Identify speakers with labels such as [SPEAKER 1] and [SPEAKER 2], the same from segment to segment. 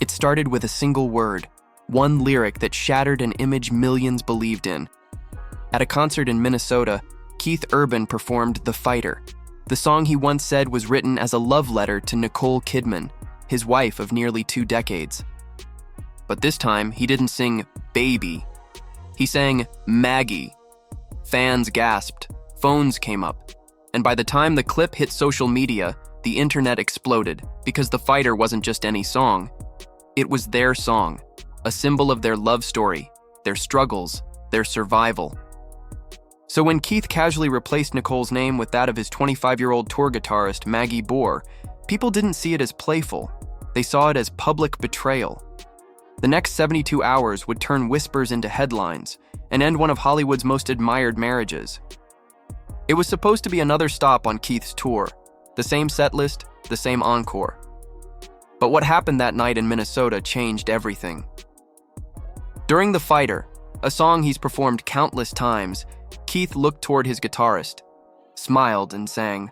[SPEAKER 1] It started with a single word, one lyric that shattered an image millions believed in. At a concert in Minnesota, Keith Urban performed The Fighter. The song he once said was written as a love letter to Nicole Kidman, his wife of nearly 2 decades. But this time, he didn't sing Baby. He sang Maggie. Fans gasped, phones came up, and by the time the clip hit social media, the internet exploded because The Fighter wasn't just any song. It was their song, a symbol of their love story, their struggles, their survival. So when Keith casually replaced Nicole's name with that of his 25-year-old tour guitarist Maggie Boore, people didn't see it as playful. They saw it as public betrayal. The next 72 hours would turn whispers into headlines and end one of Hollywood's most admired marriages. It was supposed to be another stop on Keith's tour, the same set list, the same encore. But what happened that night in Minnesota changed everything. During The Fighter, a song he's performed countless times, Keith looked toward his guitarist, smiled, and sang,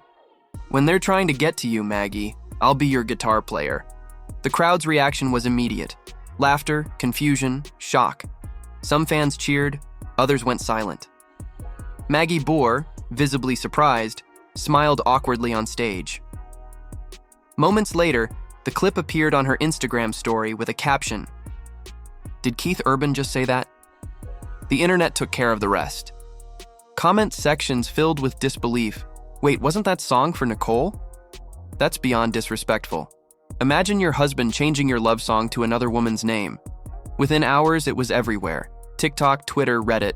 [SPEAKER 1] "When they're trying to get to you, Maggie, I'll be your guitar player." The crowd's reaction was immediate. Laughter, confusion, shock. Some fans cheered, others went silent. Maggie Boore, visibly surprised, smiled awkwardly on stage. Moments later, the clip appeared on her Instagram story with a caption. Did Keith Urban just say that? The internet took care of the rest. Comment sections filled with disbelief. Wait, wasn't that song for Nicole? That's beyond disrespectful. Imagine your husband changing your love song to another woman's name. Within hours, it was everywhere. TikTok, Twitter, Reddit.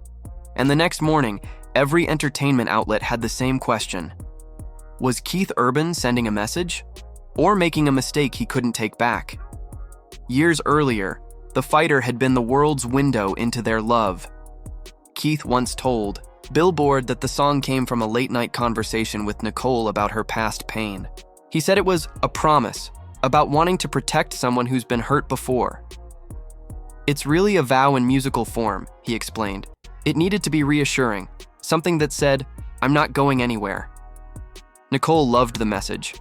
[SPEAKER 1] And the next morning, every entertainment outlet had the same question. Was Keith Urban sending a message? Or making a mistake he couldn't take back? Years earlier, The Fighter had been the world's window into their love. Keith once told Billboard that the song came from a late-night conversation with Nicole about her past pain. He said it was a promise about wanting to protect someone who's been hurt before. It's really a vow in musical form, he explained. It needed to be reassuring, something that said, I'm not going anywhere. Nicole loved the message.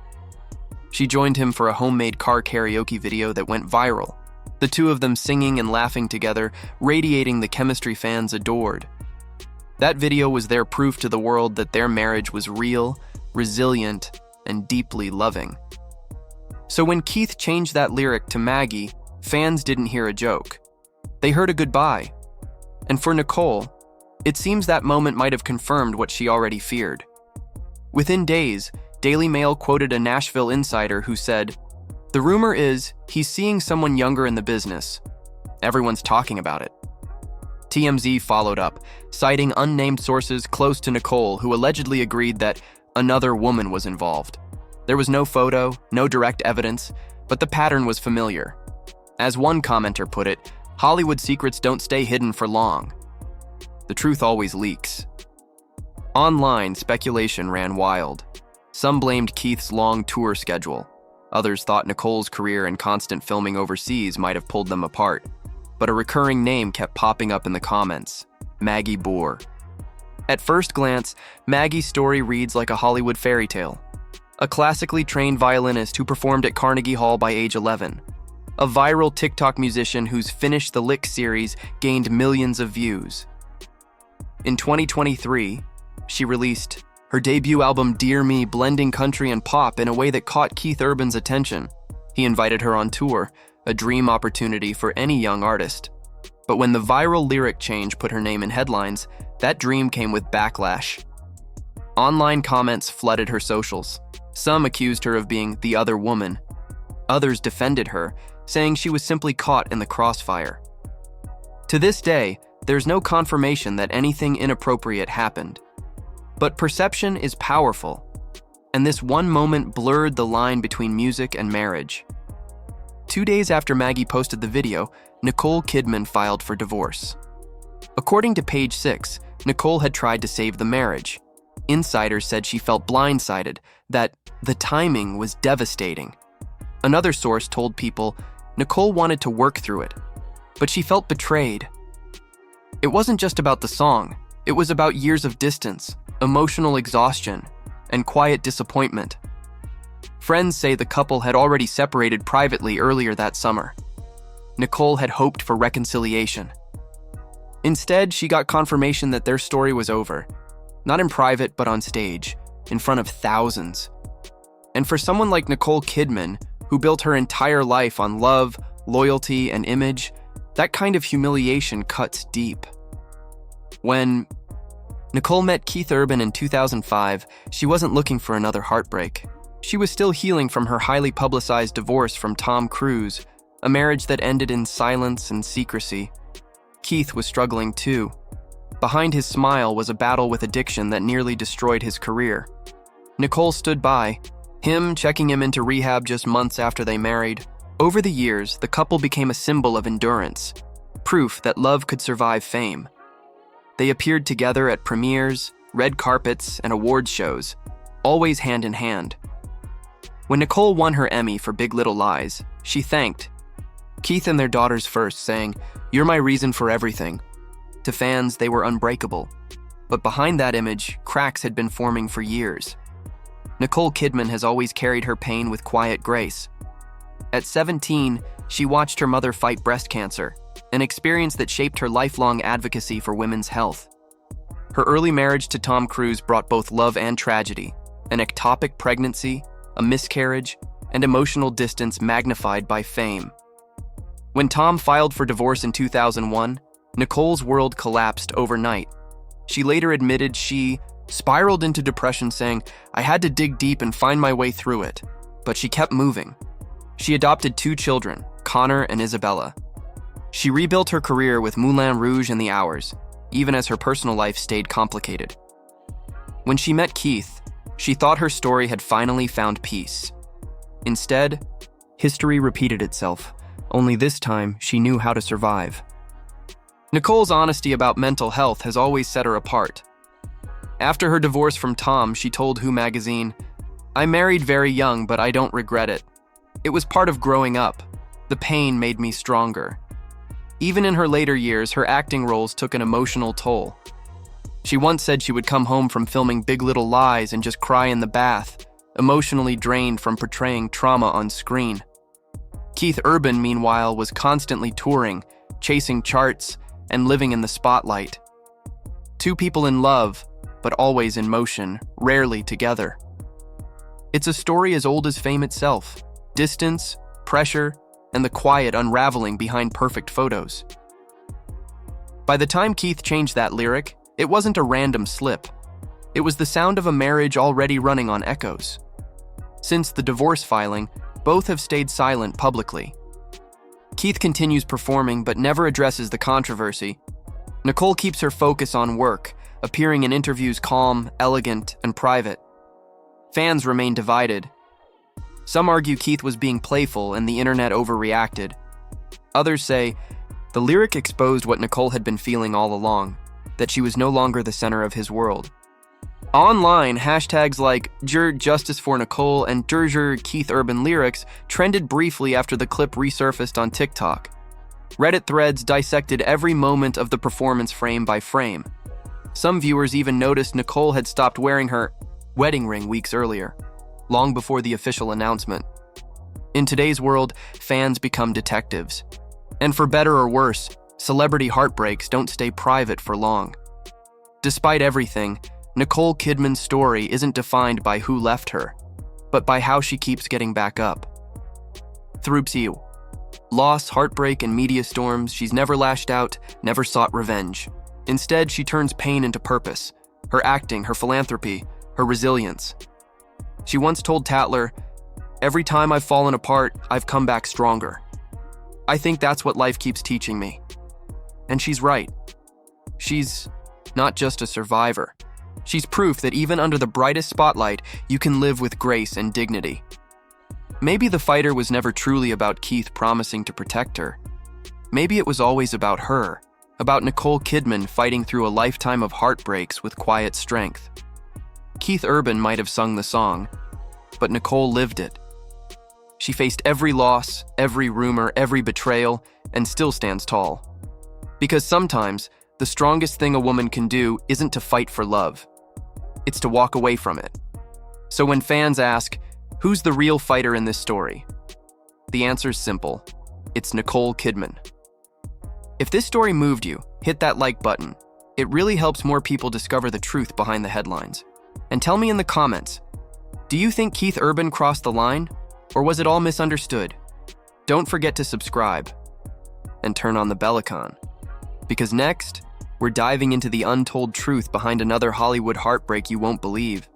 [SPEAKER 1] She joined him for a homemade car karaoke video that went viral, the two of them singing and laughing together, radiating the chemistry fans adored. That video was their proof to the world that their marriage was real, resilient, and deeply loving. So when Keith changed that lyric to Maggie, fans didn't hear a joke. They heard a goodbye. And for Nicole, it seems that moment might have confirmed what she already feared. Within days, Daily Mail quoted a Nashville insider who said, "The rumor is he's seeing someone younger in the business. Everyone's talking about it." TMZ followed up, citing unnamed sources close to Nicole who allegedly agreed that another woman was involved. There was no photo, no direct evidence, but the pattern was familiar. As one commenter put it, Hollywood secrets don't stay hidden for long. The truth always leaks. Online, speculation ran wild. Some blamed Keith's long tour schedule. Others thought Nicole's career and constant filming overseas might have pulled them apart. But a recurring name kept popping up in the comments: Maggie Boore. At first glance, Maggie's story reads like a Hollywood fairy tale. A classically trained violinist who performed at Carnegie Hall by age 11. A viral TikTok musician whose Finish the Lick series gained millions of views. In 2023, she released her debut album Dear Me, blending country and pop in a way that caught Keith Urban's attention. He invited her on tour, a dream opportunity for any young artist. But when the viral lyric change put her name in headlines, that dream came with backlash. Online comments flooded her socials. Some accused her of being the other woman. Others defended her, saying she was simply caught in the crossfire. To this day, there's no confirmation that anything inappropriate happened. But perception is powerful, and this one moment blurred the line between music and marriage. 2 days after Maggie posted the video, Nicole Kidman filed for divorce. According to Page 6, Nicole had tried to save the marriage. Insiders said she felt blindsided, that the timing was devastating. Another source told People Nicole wanted to work through it, but she felt betrayed. It wasn't just about the song, it was about years of distance, emotional exhaustion, and quiet disappointment. Friends say the couple had already separated privately earlier that summer. Nicole had hoped for reconciliation. Instead, she got confirmation that their story was over, not in private but on stage, in front of thousands. And for someone like Nicole Kidman, who built her entire life on love, loyalty, and image, that kind of humiliation cuts deep. When Nicole met Keith Urban in 2005, she wasn't looking for another heartbreak. She was still healing from her highly publicized divorce from Tom Cruise, a marriage that ended in silence and secrecy. Keith was struggling too. Behind his smile was a battle with addiction that nearly destroyed his career. Nicole stood by, him checking him into rehab just months after they married. Over the years, the couple became a symbol of endurance, proof that love could survive fame. They appeared together at premieres, red carpets, and awards shows, always hand in hand. When Nicole won her Emmy for Big Little Lies, she thanked Keith and their daughters first, saying, "You're my reason for everything." To fans, they were unbreakable. But behind that image, cracks had been forming for years. Nicole Kidman has always carried her pain with quiet grace. At 17, she watched her mother fight breast cancer, an experience that shaped her lifelong advocacy for women's health. Her early marriage to Tom Cruise brought both love and tragedy, an ectopic pregnancy, a miscarriage, and emotional distance magnified by fame. When Tom filed for divorce in 2001, Nicole's world collapsed overnight. She later admitted she spiraled into depression, saying, "I had to dig deep and find my way through it." But she kept moving. She adopted 2 children, Connor and Isabella. She rebuilt her career with Moulin Rouge and The Hours, even as her personal life stayed complicated. When she met Keith, she thought her story had finally found peace. Instead, history repeated itself, only this time she knew how to survive. Nicole's honesty about mental health has always set her apart. After her divorce from Tom, she told Who magazine, "I married very young, but I don't regret it. It was part of growing up. The pain made me stronger." Even in her later years, her acting roles took an emotional toll. She once said she would come home from filming Big Little Lies and just cry in the bath, emotionally drained from portraying trauma on screen. Keith Urban, meanwhile, was constantly touring, chasing charts, and living in the spotlight. 2 people in love, but always in motion, rarely together. It's a story as old as fame itself: distance, pressure, and the quiet unraveling behind perfect photos. By the time Keith changed that lyric, it wasn't a random slip. It was the sound of a marriage already running on echoes. Since the divorce filing, both have stayed silent publicly. Keith continues performing but never addresses the controversy. Nicole keeps her focus on work, appearing in interviews calm, elegant, and private. Fans remain divided. Some argue Keith was being playful and the internet overreacted. Others say the lyric exposed what Nicole had been feeling all along, that she was no longer the center of his world. Online, hashtags like #Justice for Nicole and #Keith Urban lyrics trended briefly after the clip resurfaced on TikTok. Reddit threads dissected every moment of the performance frame by frame. Some viewers even noticed Nicole had stopped wearing her wedding ring weeks earlier, long before the official announcement. In today's world, fans become detectives. And for better or worse, celebrity heartbreaks don't stay private for long. Despite everything, Nicole Kidman's story isn't defined by who left her, but by how she keeps getting back up. Through loss, heartbreak, and media storms, she's never lashed out, never sought revenge. Instead, she turns pain into purpose: her acting, her philanthropy, her resilience. She once told Tatler, "Every time I've fallen apart, I've come back stronger." I think that's what life keeps teaching me. And she's right. She's not just a survivor. She's proof that even under the brightest spotlight, you can live with grace and dignity. Maybe the fighter was never truly about Keith promising to protect her. Maybe it was always about her, about Nicole Kidman fighting through a lifetime of heartbreaks with quiet strength. Keith Urban might have sung the song, but Nicole lived it. She faced every loss, every rumor, every betrayal, and still stands tall. Because sometimes, the strongest thing a woman can do isn't to fight for love. It's to walk away from it. So when fans ask, who's the real fighter in this story? The answer's simple: It's Nicole Kidman. If this story moved you, hit that like button. It really helps more people discover the truth behind the headlines. And tell me in the comments, do you think Keith Urban crossed the line? Or was it all misunderstood? Don't forget to subscribe and turn on the bell icon. Because next, we're diving into the untold truth behind another Hollywood heartbreak you won't believe.